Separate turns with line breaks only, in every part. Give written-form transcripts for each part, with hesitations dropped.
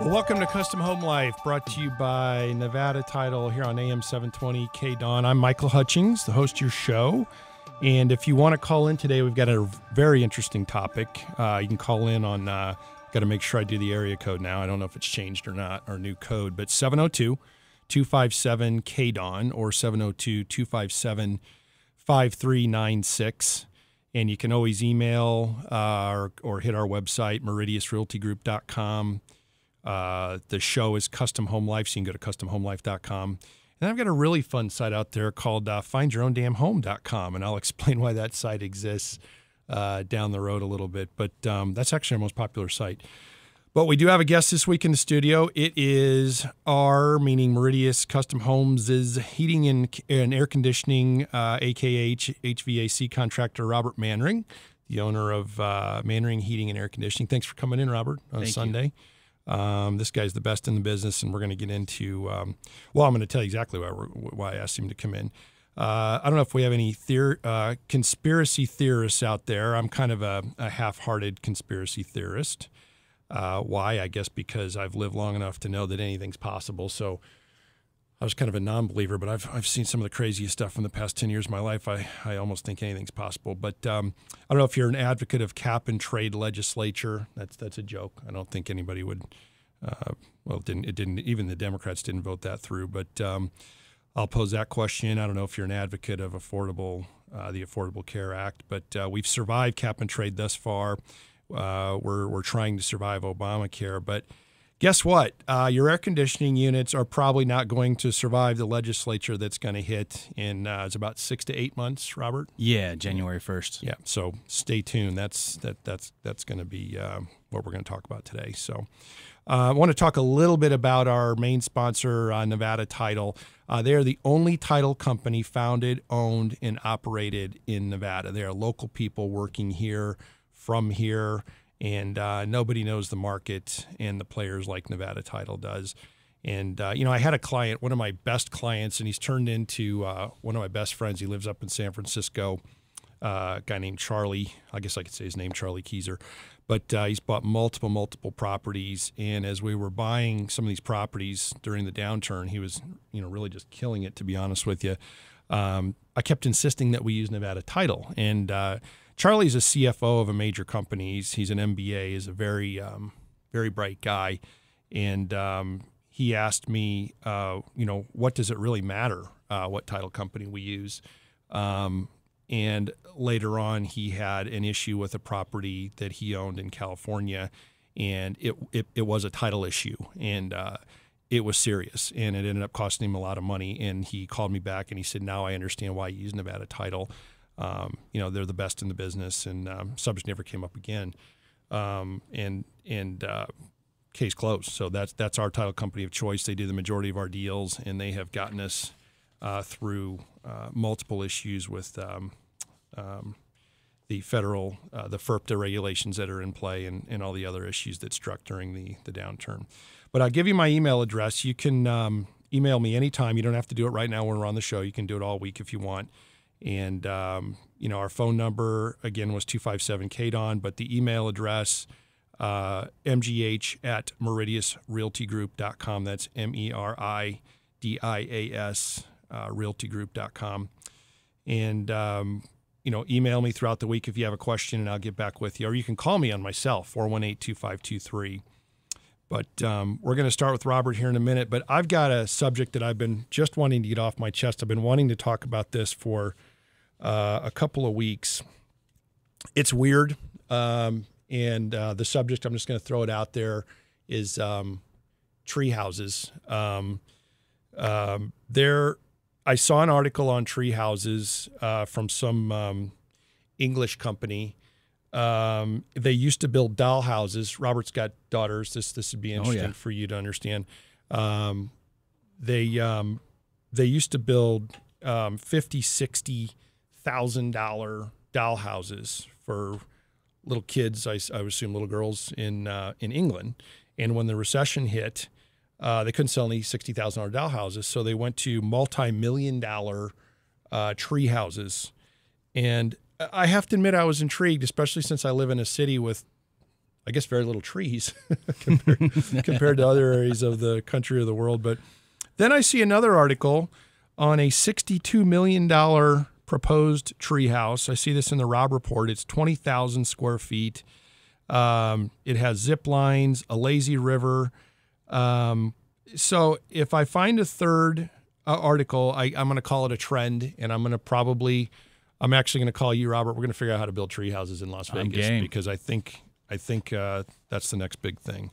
Welcome to Custom Home Life, brought to you by Nevada Title here on AM 720 KDAWN. I'm Michael Hutchings, the host of your show. And if you want to call in today, we've got a very interesting topic. You can call in on, got to make sure I do the area code now. I don't know if it's changed or not, our new code, but 702-257-KDAWN or 702-257-5396. And you can always email or hit our website, meridiusrealtygroup.com. The show is Custom Home Life, so you can go to customhomelife.com. And I've got a really fun site out there called findyourown.home.com, and I'll explain why that site exists down the road a little bit. But that's actually our most popular site. But we do have a guest this week in the studio. It is meaning Meridius Custom Homes' heating and air conditioning, a.k.a. HVAC contractor, Robert Manring, the owner of Manring Heating and Air Conditioning. Thanks for coming in, Robert, on Sunday. This guy's the best in the business, and we're going to get into, I'm going to tell you exactly why I asked him to come in. I don't know if we have any conspiracy theorists out there. I'm kind of a half-hearted conspiracy theorist. Why? I guess because I've lived long enough to know that anything's possible. So I was kind of a non-believer, but I've seen some of the craziest stuff in the past 10 years of my life. I almost think anything's possible. But I don't know if you're an advocate of cap and trade legislature. That's a joke. I don't think anybody would. It didn't. Even the Democrats didn't vote that through. But I'll pose that question. I don't know if you're an advocate of the Affordable Care Act, but we've survived cap and trade thus far. We're trying to survive Obamacare, but guess what? Your air conditioning units are probably not going to survive the legislature that's going to hit in it's about 6 to 8 months, Robert?
Yeah, January 1st.
Yeah, so stay tuned. That's going to be what we're going to talk about today. So I want to talk a little bit about our main sponsor, Nevada Title. They are the only title company founded, owned, and operated in Nevada. They are local people working here, from here. And nobody knows the market and the players like Nevada Title does. And, I had a client, one of my best clients, and he's turned into one of my best friends. He lives up in San Francisco, a guy named Charlie. I guess I could say his name, Charlie Keyser. But he's bought multiple properties. And as we were buying some of these properties during the downturn, he was, really just killing it, to be honest with you. I kept insisting that we use Nevada Title. And Charlie's a CFO of a major company. He's an MBA. He's a very, very bright guy. And he asked me, what does it really matter what title company we use? And later on, he had an issue with a property that he owned in California, and it was a title issue. And it was serious, and it ended up costing him a lot of money. And he called me back, and he said, now I understand why you use Nevada Title. They're the best in the business, and subject never came up again. Case closed. So that's our title company of choice. They do the majority of our deals, and they have gotten us through multiple issues with the federal, the FERPTA regulations that are in play, and all the other issues that struck during the downturn. But I'll give you my email address. You can email me anytime. You don't have to do it right now when we're on the show. You can do it all week if you want. And, our phone number, again, was 257-KDAWN, but the email address, mgh@meridiusrealtygroup.com. That's MERIDIAS, realtygroup.com. And, email me throughout the week if you have a question, and I'll get back with you. Or you can call me on my cell, 418-2523. But we're going to start with Robert here in a minute. But I've got a subject that I've been just wanting to get off my chest. I've been wanting to talk about this for a couple of weeks. It's weird. And the subject, I'm just going to throw it out there, is tree houses. I saw an article on tree houses from some English company. They used to build doll houses. Robert's got daughters. This would be interesting for you to understand. They used to build $50,000-$60,000 doll houses for little kids. I would assume little girls in England. And when the recession hit, they couldn't sell any $60,000 doll houses, so they went to multi-million-dollar tree houses. And I have to admit I was intrigued, especially since I live in a city with I guess, very little trees compared to other areas of the country or the world. But then I see another article on a $62 million proposed tree house. I see this in the Rob Report. It's 20,000 square feet. It has zip lines, a lazy river. So if I find a third article, I'm going to call it a trend, and I'm actually going to call you, Robert. We're going to figure out how to build tree houses in Las Vegas because I think that's the next big thing.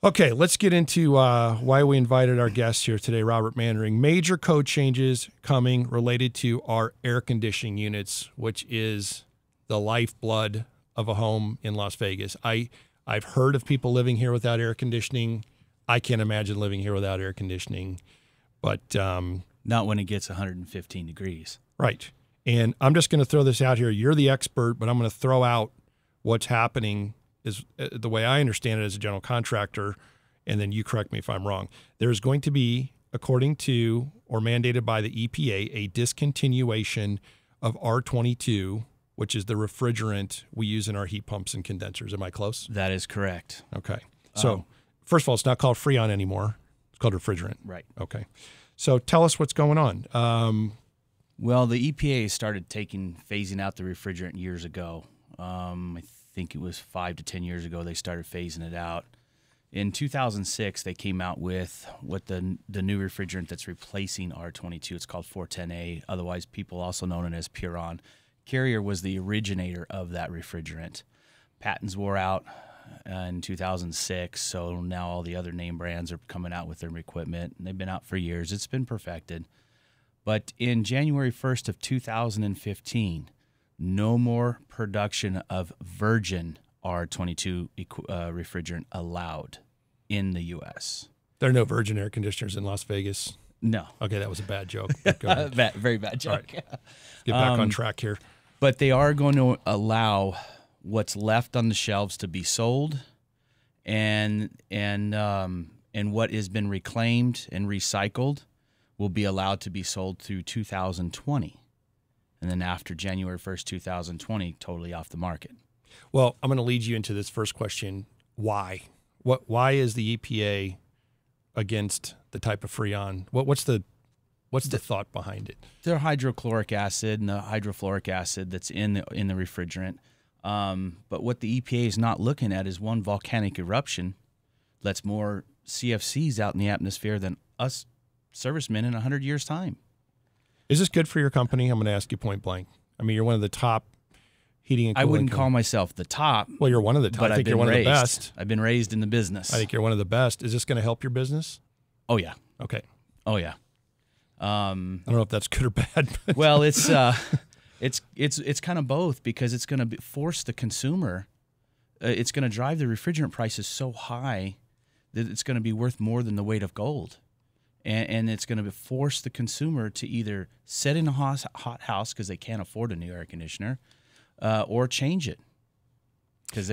Okay, let's get into why we invited our guests here today, Robert Mannering. Major code changes coming related to our air conditioning units, which is the lifeblood of a home in Las Vegas. I've heard of people living here without air conditioning. I can't imagine living here without air conditioning, but
not when it gets 115 degrees.
Right. And I'm just going to throw this out here. You're the expert, but I'm going to throw out what's happening is the way I understand it as a general contractor, and then you correct me if I'm wrong. There's going to be, according to or mandated by the EPA, a discontinuation of R22, which is the refrigerant we use in our heat pumps and condensers. Am I close?
That is correct.
Okay. So first of all, it's not called Freon anymore. It's called refrigerant.
Right.
Okay. So tell us what's going on.
Well, the EPA started phasing out the refrigerant years ago. I think it was 5 to 10 years ago they started phasing it out. In 2006, they came out with what the new refrigerant that's replacing R22. It's called 410A, otherwise people also known it as Puron. Carrier was the originator of that refrigerant. Patents wore out in 2006, so now all the other name brands are coming out with their equipment. They've been out for years. It's been perfected. But in January 1st of 2015, no more production of virgin R22 refrigerant allowed in the U.S.
There are no virgin air conditioners in Las Vegas?
No.
Okay, that was a bad joke.
Very bad joke.
All right. Let's get back on track here.
But they are going to allow what's left on the shelves to be sold, and what has been reclaimed and recycled will be allowed to be sold through 2020. And then after January 1st, 2020, totally off the market.
Well, I'm going to lead you into this first question. Why? Why is the EPA against the type of Freon? What's the thought behind it?
Their hydrochloric acid and the hydrofluoric acid that's in the refrigerant. But what the EPA is not looking at is one volcanic eruption lets more CFCs out in the atmosphere than us servicemen in 100 years' time.
Is this good for your company? I'm going to ask you point blank. I mean, you're one of the top heating and cooling.
I wouldn't call myself the top.
Well, you're one of the top.
But
I think you're one of the best.
I've been raised in the business.
I think you're one of the best. Is this going to help your business?
Oh, yeah.
Okay.
Oh, yeah.
I don't know if that's good or bad. But
well, it's kind of both, because it's going to force the consumer. It's going to drive the refrigerant prices so high that it's going to be worth more than the weight of gold. And it's going to force the consumer to either sit in a hot house because they can't afford a new air conditioner, or change it.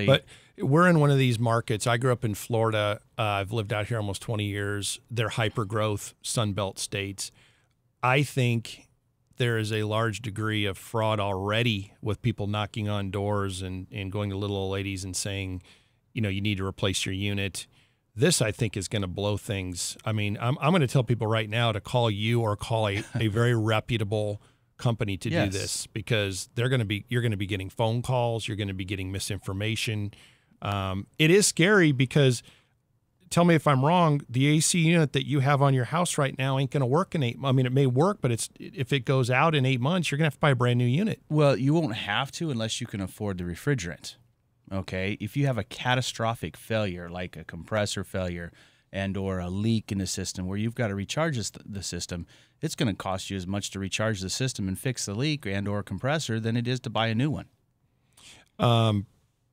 But we're in one of these markets. I grew up in Florida. I've lived out here almost 20 years. They're hyper-growth Sunbelt states. I think there is a large degree of fraud already with people knocking on doors and going to little old ladies and saying, you need to replace your unit. This, I think, is going to blow things. I mean, I'm going to tell people right now to call you or call a very reputable company to do this, because you're going to be getting phone calls. You're going to be getting misinformation. It is scary because, tell me if I'm wrong, the AC unit that you have on your house right now ain't going to work in 8 months. I mean, it may work, but if it goes out in 8 months, you're going to have to buy a brand new unit.
Well, you won't have to unless you can afford the refrigerant. Okay, if you have a catastrophic failure like a compressor failure and or a leak in the system where you've got to recharge the system, it's going to cost you as much to recharge the system and fix the leak and or compressor than it is to buy a new one.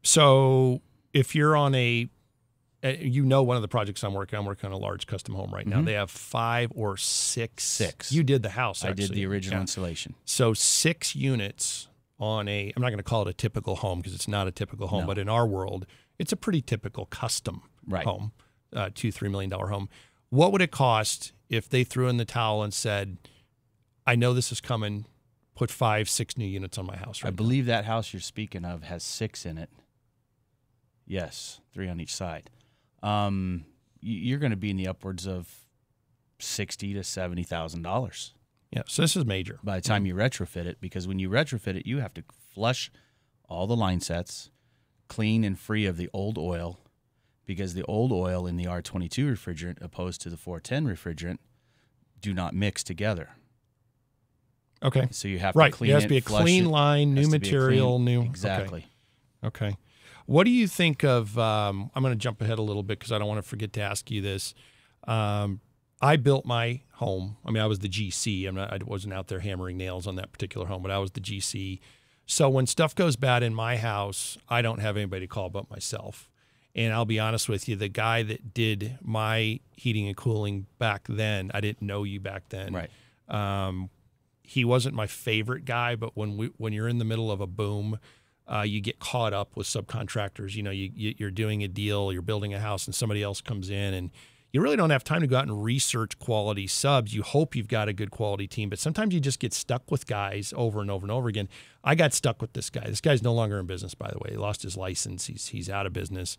So if you're on one of the projects I'm working on a large custom home right now. Mm-hmm. They have 5 or 6. 6. You did the house, actually.
I did the original installation.
So 6 units on I'm not going to call it a typical home because it's not a typical home, but in our world, it's a pretty typical custom home, $2-3 million home. What would it cost if they threw in the towel and said, I know this is coming, put 5-6 new units on my house right now?
I believe that house you're speaking of has 6 in it. Yes, 3 on each side. You're going to be in the upwards of $60,000 to $70,000
Yeah, so this is major.
by the time you retrofit it, because when you retrofit it, you have to flush all the line sets, clean and free of the old oil, because the old oil in the R22 refrigerant opposed to the 410 refrigerant do not mix together.
Okay.
So you have
Right.
to clean
It
it.
has to be a
flush
clean
it.
line,
Has
new
to be a
material,
clean-
new.
Exactly.
Okay. What do you think of? I'm going to jump ahead a little bit because I don't want to forget to ask you this. I built my home. I mean, I was the GC. I wasn't out there hammering nails on that particular home, but I was the GC. So when stuff goes bad in my house, I don't have anybody to call but myself. And I'll be honest with you, the guy that did my heating and cooling back then, I didn't know you back then.
Right.
He wasn't my favorite guy, but when you're in the middle of a boom, you get caught up with subcontractors. You know, you're doing a deal, you're building a house, and somebody else comes in, and you really don't have time to go out and research quality subs. You hope you've got a good quality team, but sometimes you just get stuck with guys over and over and over again. I got stuck with this guy. This guy's no longer in business, by the way. He lost his license. He's out of business.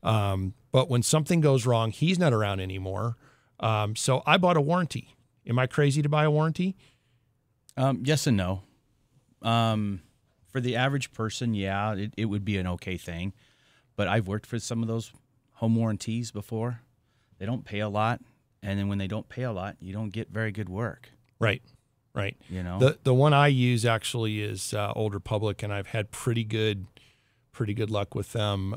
But when something goes wrong, he's not around anymore. So I bought a warranty. Am I crazy to buy a warranty?
Yes and no. For the average person, yeah, it would be an okay thing. But I've worked for some of those home warranties before. They don't pay a lot, and then when they don't pay a lot, you don't get very good work.
Right.
You know,
The one I use actually is Old Republic, and I've had pretty good luck with them.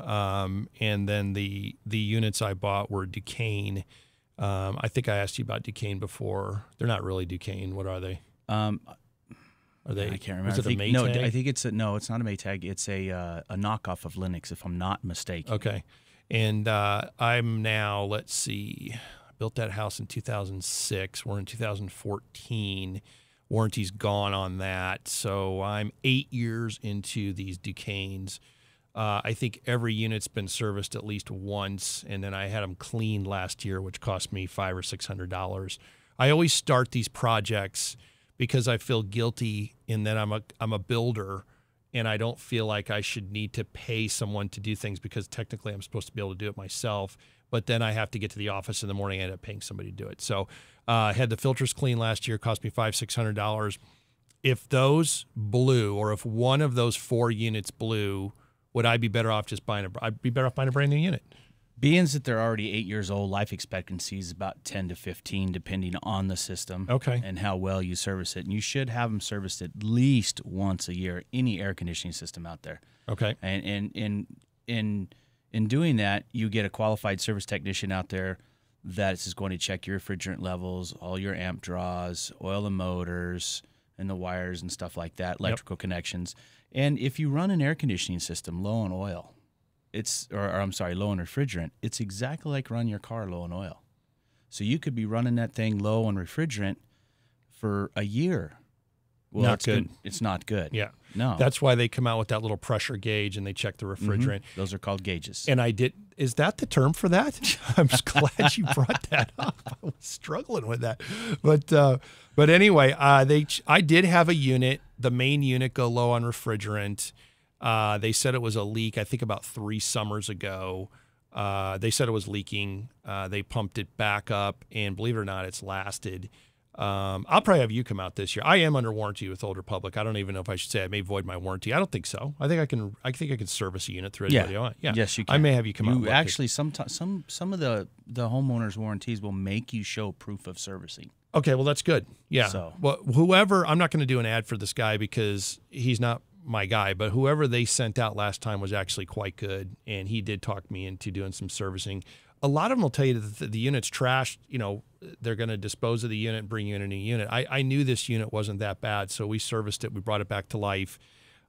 And then the units I bought were Duquesne. I think I asked you about Duquesne before. They're not really Duquesne. What are they? Are they?
I can't remember.
Is it a Maytag?
No, I think it's no, it's not a Maytag. It's a knockoff of Linux, if I'm not mistaken.
Okay. And I'm now, let's see, I built that house in 2006. We're in 2014. Warranty's gone on that. So I'm 8 years into these Duquesnes. I think every unit's been serviced at least once, and then I had them cleaned last year, which cost me $500 or $600. I always start these projects because I feel guilty in that I'm a builder, and I don't feel like I should need to pay someone to do things because technically I'm supposed to be able to do it myself. But then I have to get to the office in the morning. I end up paying somebody to do it. So I had the filters cleaned last year, cost me $500-$600. If those blew, or if one of those 4 units blew, would I be better off just I'd be better off buying a brand new unit?
Being that they're already 8 years old, life expectancy is about 10 to 15, depending on the system.
Okay.
And how well you service it. And you should have them serviced at least once a year, any air conditioning system out there.
Okay.
And in doing that, you get a qualified service technician out there that is going to check your refrigerant levels, all your amp draws, oil and motors, and the wires and stuff like that, electrical connections. And if you run an air conditioning system low on oil, low on refrigerant, it's exactly like running your car low on oil. So you could be running that thing low on refrigerant for a year. Well,
Not good.
It's not good.
Yeah.
No.
That's why they come out with that little pressure gauge and they check the refrigerant.
Those are called gauges.
And is that the term for that? I'm just glad you brought that up. I was struggling with that. But anyway, I did have a unit, the main unit, go low on refrigerant. They said it was a leak, I think about 3 summers ago. They said it was leaking. They pumped it back up, and believe it or not, it's lasted. I'll probably have you come out this year. I am under warranty with Old Republic. I don't even know if I should say I may void my warranty. I don't think so. I think I can service a unit through anybody I want. Yeah.
Yes, you can.
I may have you come out.
You actually, some of the homeowners' warranties will make you show proof of servicing.
Okay, well that's good. Yeah.
So.
Well, whoever, I'm not going to do an ad for this guy because he's not my guy, but whoever they sent out last time was actually quite good, and he did talk me into doing some servicing. A lot of them will tell you that the unit's trashed. You know, they're going to dispose of the unit and bring you in a new unit. I knew this unit wasn't that bad, so we serviced it. We brought it back to life.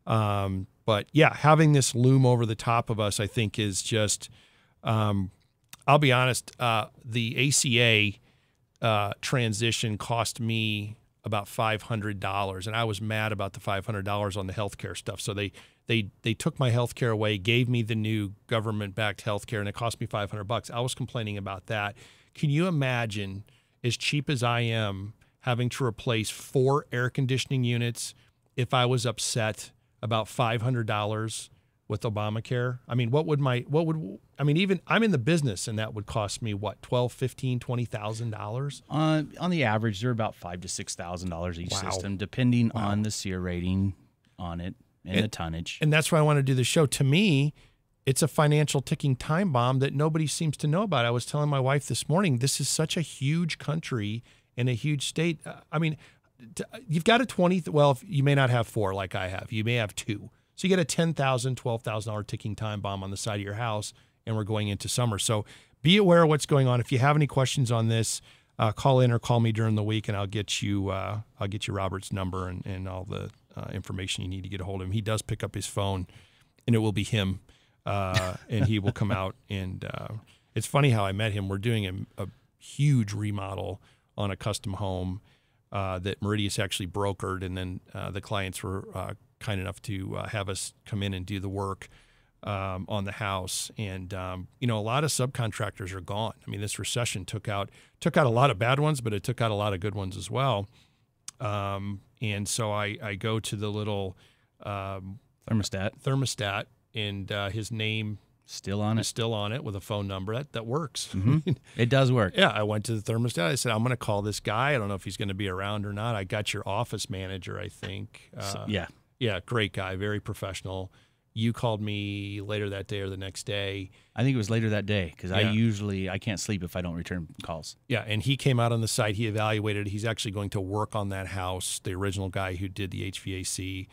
But yeah, having this loom over the top of us, I think, is just. I'll be honest. The ACA transition cost me about $500, and I was mad about the $500 on the healthcare stuff. So they took my healthcare away, gave me the new government-backed healthcare, and it cost me $500. I was complaining about that. Can you imagine, as cheap as I am, having to replace 4 air conditioning units if I was upset about $500 with Obamacare? I mean, even I'm in the business and that would cost me what, $12,000, $15,000, $20,000?
On the average, they're about $5,000 to $6,000 each system, depending on the SEER rating on it and the tonnage.
And that's why I want to do the show. To me, it's a financial ticking time bomb that nobody seems to know about. I was telling my wife this morning, this is such a huge country and a huge state. I mean, you've got a you may not have 4 like I have. You may have 2. So you get a $10,000, $12,000 ticking time bomb on the side of your house, and we're going into summer. So be aware of what's going on. If you have any questions on this, call in or call me during the week, and I'll get you Robert's number and all the information you need to get a hold of him. He does pick up his phone, and it will be him, and he will come out. And it's funny how I met him. We're doing a huge remodel on a custom home that Meridius actually brokered, and then the clients were kind enough to have us come in and do the work on the house. And a lot of subcontractors are gone. I mean, this recession took out a lot of bad ones, but it took out a lot of good ones as well. And so I go to the little thermostat, and his name
still on
it with a phone number that works.
Mm-hmm. It does work.
Yeah, I went to the thermostat. I said, I'm going to call this guy. I don't know if he's going to be around or not. I got your office manager, I think. Yeah, great guy, very professional. You called me later that day or the next day.
I think it was later that day because I can't sleep if I don't return calls.
Yeah, and he came out on the site. He evaluated. He's actually going to work on that house, the original guy who did the HVAC.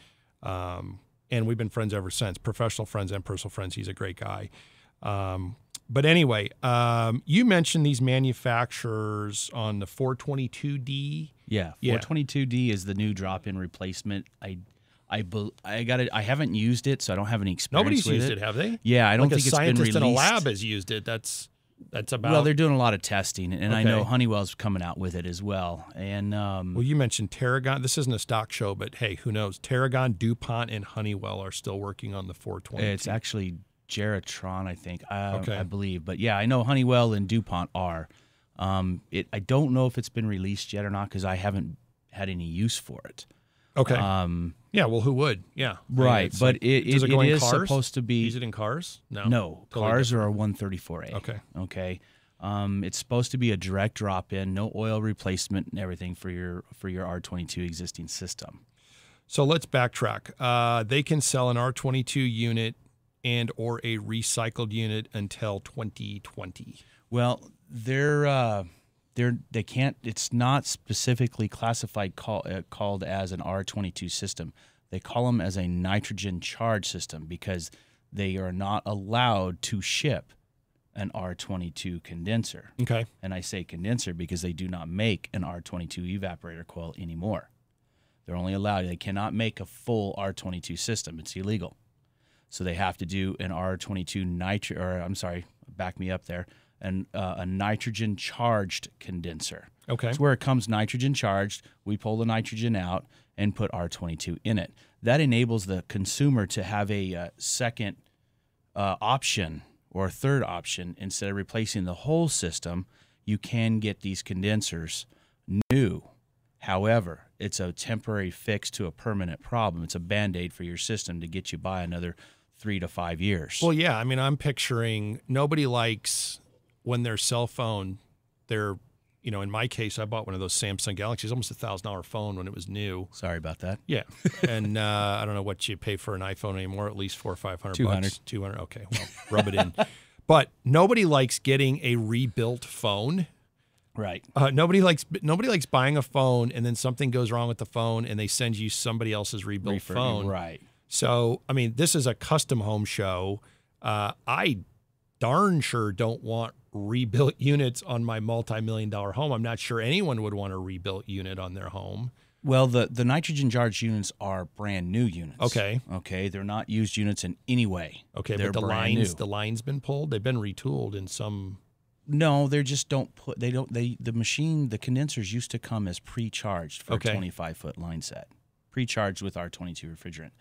And we've been friends ever since, professional friends and personal friends. He's a great guy. But anyway, you mentioned these manufacturers on the 422D.
Yeah, 422D is the new drop-in replacement. I got it. I haven't used it, so I don't have any experience.
Nobody's
with
used it, have they?
Yeah, I don't think it's been released.
A scientist in a lab has used it. That's about.
Well, they're doing a lot of testing, and I know Honeywell's coming out with it as well. And
well, you mentioned Terragon. This isn't a stock show, but hey, who knows? Terragon, DuPont, and Honeywell are still working on the 422.
It's actually Geratron, I think. I believe, but yeah, I know Honeywell and DuPont are. I don't know if it's been released yet or not because I haven't had any use for it.
Okay. Yeah, well, who would? Yeah.
Right, but it is supposed to be.
Use it in cars?
No, totally cars different. Are a 134A.
Okay.
It's supposed to be a direct drop-in, no oil replacement and everything for your R22 existing system.
So let's backtrack. They can sell an R22 unit and or a recycled unit until 2020.
Well, they can't. It's not specifically classified called as an R22 system. They call them as a nitrogen charge system because they are not allowed to ship an R22 condenser.
Okay.
And I say condenser because they do not make an R22 evaporator coil anymore. They're only allowed. They cannot make a full R22 system. It's illegal. So they have to do an R22 back me up there. And a nitrogen charged condenser.
Okay.
It's where it comes nitrogen charged. We pull the nitrogen out and put R22 in it. That enables the consumer to have a second option or a third option. Instead of replacing the whole system, you can get these condensers new. However, it's a temporary fix to a permanent problem. It's a Band-Aid for your system to get you by another 3 to 5 years.
Well, yeah. I mean, I'm picturing nobody likes when their cell phone, in my case, I bought one of those Samsung Galaxies, almost $1,000 phone when it was new.
Sorry about that.
Yeah. And I don't know what you pay for an iPhone anymore, at least $400 or $500. 200. Okay. Well, rub it in. But nobody likes getting a rebuilt phone.
Right.
Nobody likes buying a phone and then something goes wrong with the phone and they send you somebody else's rebuilt phone.
Right.
So, I mean, this is a custom home show. I darn sure don't want rebuilt units on my multi-million-dollar home. I'm not sure anyone would want a rebuilt unit on their home.
Well, the nitrogen charged units are brand new units.
Okay.
They're not used units in any way.
Okay,
they're
but
the
line's been pulled. They've been retooled in some.
No, they just don't put. They don't. The condensers used to come as pre-charged for a 25-foot line set, pre-charged with R22 refrigerant.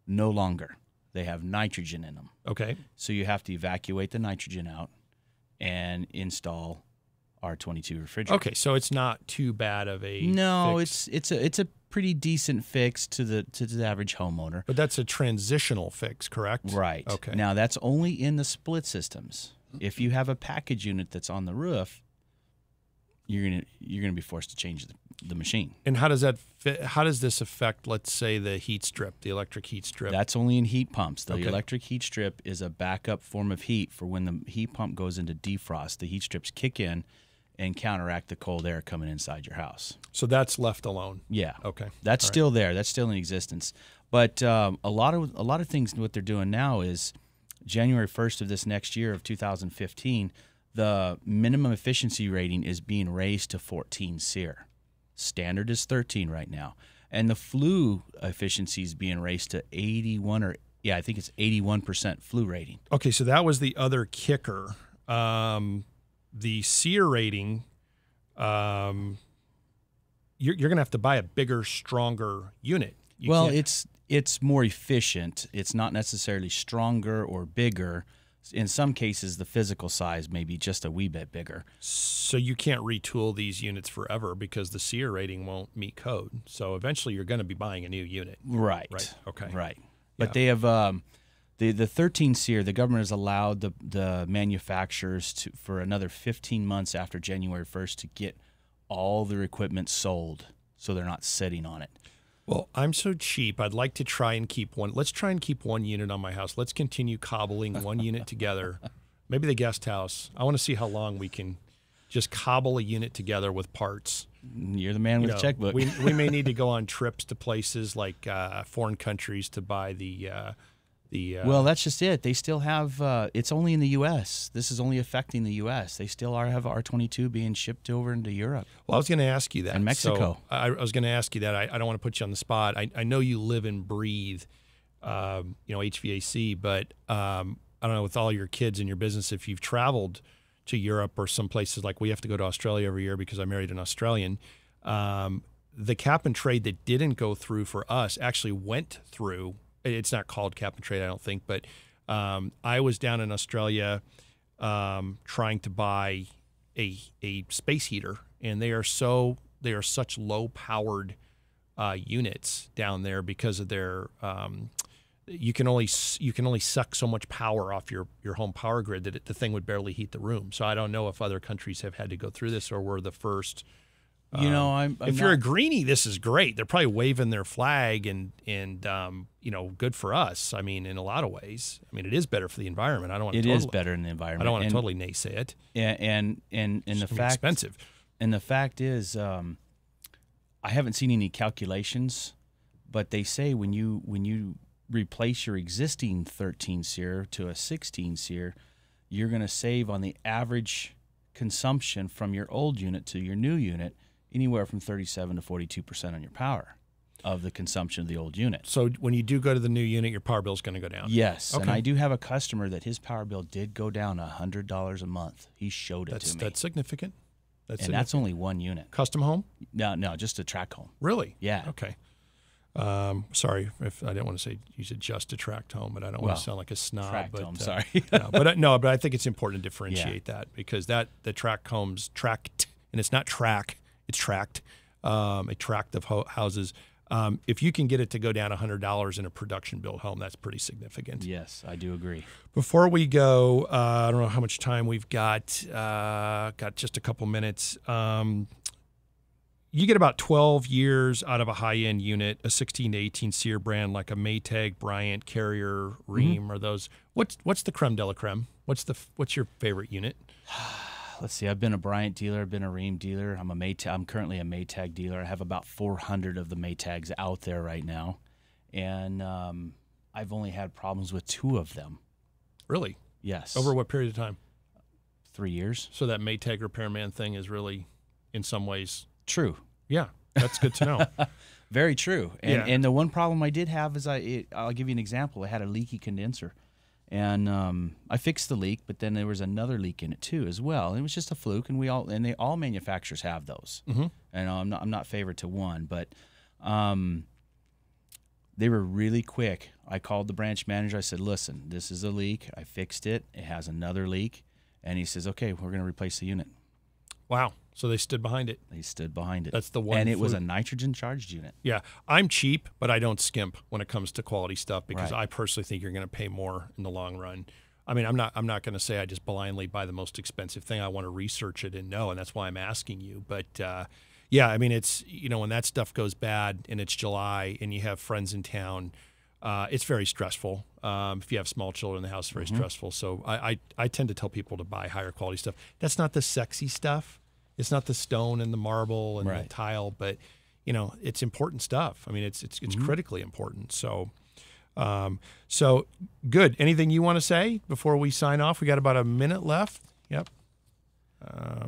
No longer. They have nitrogen in them.
Okay.
So you have to evacuate the nitrogen out and install R22 refrigerant.
Okay, so it's not too bad of a
No,
fix.
it's a pretty decent fix to the average homeowner.
But that's a transitional fix, correct?
Right.
Okay.
Now, that's only in the split systems. If you have a package unit that's on the roof, you're gonna be forced to change the machine.
And how does that fit? How does this affect, let's say, the heat strip, the electric heat strip?
That's only in heat pumps. The
Okay.
electric heat strip is a backup form of heat for when the heat pump goes into defrost. The heat strips kick in and counteract the cold air coming inside your house.
So that's left alone.
Yeah.
Okay.
That's
All right.
still there. That's still in existence. But a lot of things. What they're doing now is January 1st of this next year of 2015, the minimum efficiency rating is being raised to 14 SEER. Standard is 13 right now, and the flue efficiency is being raised to 81 I think it's 81% flue rating.
Okay, so that was the other kicker. The SEER rating, you're going to have to buy a bigger, stronger unit. You
Well,
can't-
it's more efficient. It's not necessarily stronger or bigger. In some cases, the physical size may be just a wee bit bigger.
So you can't retool these units forever because the SEER rating won't meet code. So eventually you're going to be buying a new unit.
Right.
Right. Okay.
Right. But
Yeah.
they have the 13 SEER. The government has allowed the manufacturers for another 15 months after January 1st to get all their equipment sold, so they're not sitting on it.
Well, I'm so cheap. I'd like to try and keep one. Let's try and keep one unit on my house. Let's continue cobbling one unit together. Maybe the guest house. I want to see how long we can just cobble a unit together with parts.
You're the man with the checkbook.
We may need to go on trips to places like foreign countries to buy the
Well, that's just it. They still have. It's only in the U.S. This is only affecting the U.S. They still have R-22 being shipped over into Europe.
Well, I was going to ask you that.
And Mexico.
So I was going to ask you that. I don't want to put you on the spot. I know you live and breathe, HVAC, but I don't know, with all your kids and your business, if you've traveled to Europe or some places, like we have to go to Australia every year because I married an Australian. The cap and trade that didn't go through for us actually went through. It's not called cap and trade, I don't think, but I was down in Australia trying to buy a space heater, and they are such low powered units down there because of their you can only suck so much power off your home power grid that the thing would barely heat the room. So I don't know if other countries have had to go through this or we're the first. If you're a greenie, this is great. They're probably waving their flag and good for us. I mean, in a lot of ways. I mean, it is better for the environment. I don't want.
It is better in the environment.
I don't want to totally naysay it.
And the fact
expensive.
And the fact is, I haven't seen any calculations, but they say when you replace your existing 13 SEER to a 16 SEER, you're going to save on the average consumption from your old unit to your new unit anywhere from 37 to 42% on your power of the consumption of the old unit.
So when you do go to the new unit, your power bill is going to go down.
Yes,
Okay.
and I do have a customer that his power bill did go down $100 a month. He showed it to me.
That's significant.
That's only one unit.
Custom home?
No, just a track home.
Really?
Yeah.
Okay. Sorry if I didn't want to say use it just a tracked home, but I don't want to sound like a snob.
Tracked
but,
home, sorry.
but I think it's important to differentiate that because the tract homes tracked, and it's not track, it's tracked, a tract of houses. If you can get it to go down $100 in a production built home, that's pretty significant.
Yes, I do agree.
Before we go, I don't know how much time we've got. Got just a couple minutes. You get about 12 years out of a high-end unit, a 16 to 18 SEER brand like a Maytag, Bryant, Carrier, Rheem, or those. What's the creme de la creme? What's your favorite unit?
Let's see. I've been a Bryant dealer. I've been a Rheem dealer. I'm currently a Maytag dealer. I have about 400 of the Maytags out there right now, and I've only had problems with 2 of them.
Really?
Yes.
Over what period of time?
3 years.
So that Maytag repairman thing is really, in some ways,
true.
Yeah, that's good to know.
Very true. And,
Yeah.
and the one problem I did have is I'll give you an example. I had a leaky condenser, and I fixed the leak, but then there was another leak in it too as well. And it was just a fluke, and all manufacturers have those.
Mm-hmm.
And I'm not favored to one, but they were really quick. I called the branch manager. I said, "Listen, this is a leak. I fixed it. It has another leak," and he says, "Okay, we're going to replace the unit."
Wow. So they stood behind it.
They stood behind it.
That's the one.
And it was a nitrogen charged unit.
Yeah. I'm cheap, but I don't skimp when it comes to quality stuff because
Right.
I personally think you're going to pay more in the long run. I mean, I'm not going to say I just blindly buy the most expensive thing. I want to research it and know, and that's why I'm asking you. But yeah, I mean, it's, when that stuff goes bad and it's July and you have friends in town, it's very stressful. If you have small children in the house, it's very stressful. So I tend to tell people to buy higher quality stuff. That's not the sexy stuff. It's not the stone and the marble and the tile, but it's important stuff. I mean, it's critically important. So, so good. Anything you want to say before we sign off? We got about a minute left. Yep.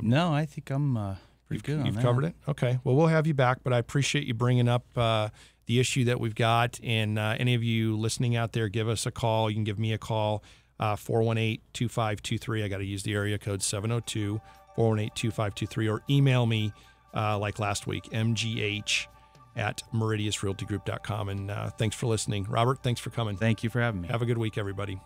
No, I think I'm pretty good on that.
You've covered it? Okay. Well, we'll have you back, but I appreciate you bringing up the issue that we've got. And any of you listening out there, give us a call. You can give me a call, 418-2523. I got to use the area code 702-418-2523, or email me like last week, mgh@meridiusrealtygroup.com. And thanks for listening. Robert, thanks for coming.
Thank you for having me.
Have a good week, everybody.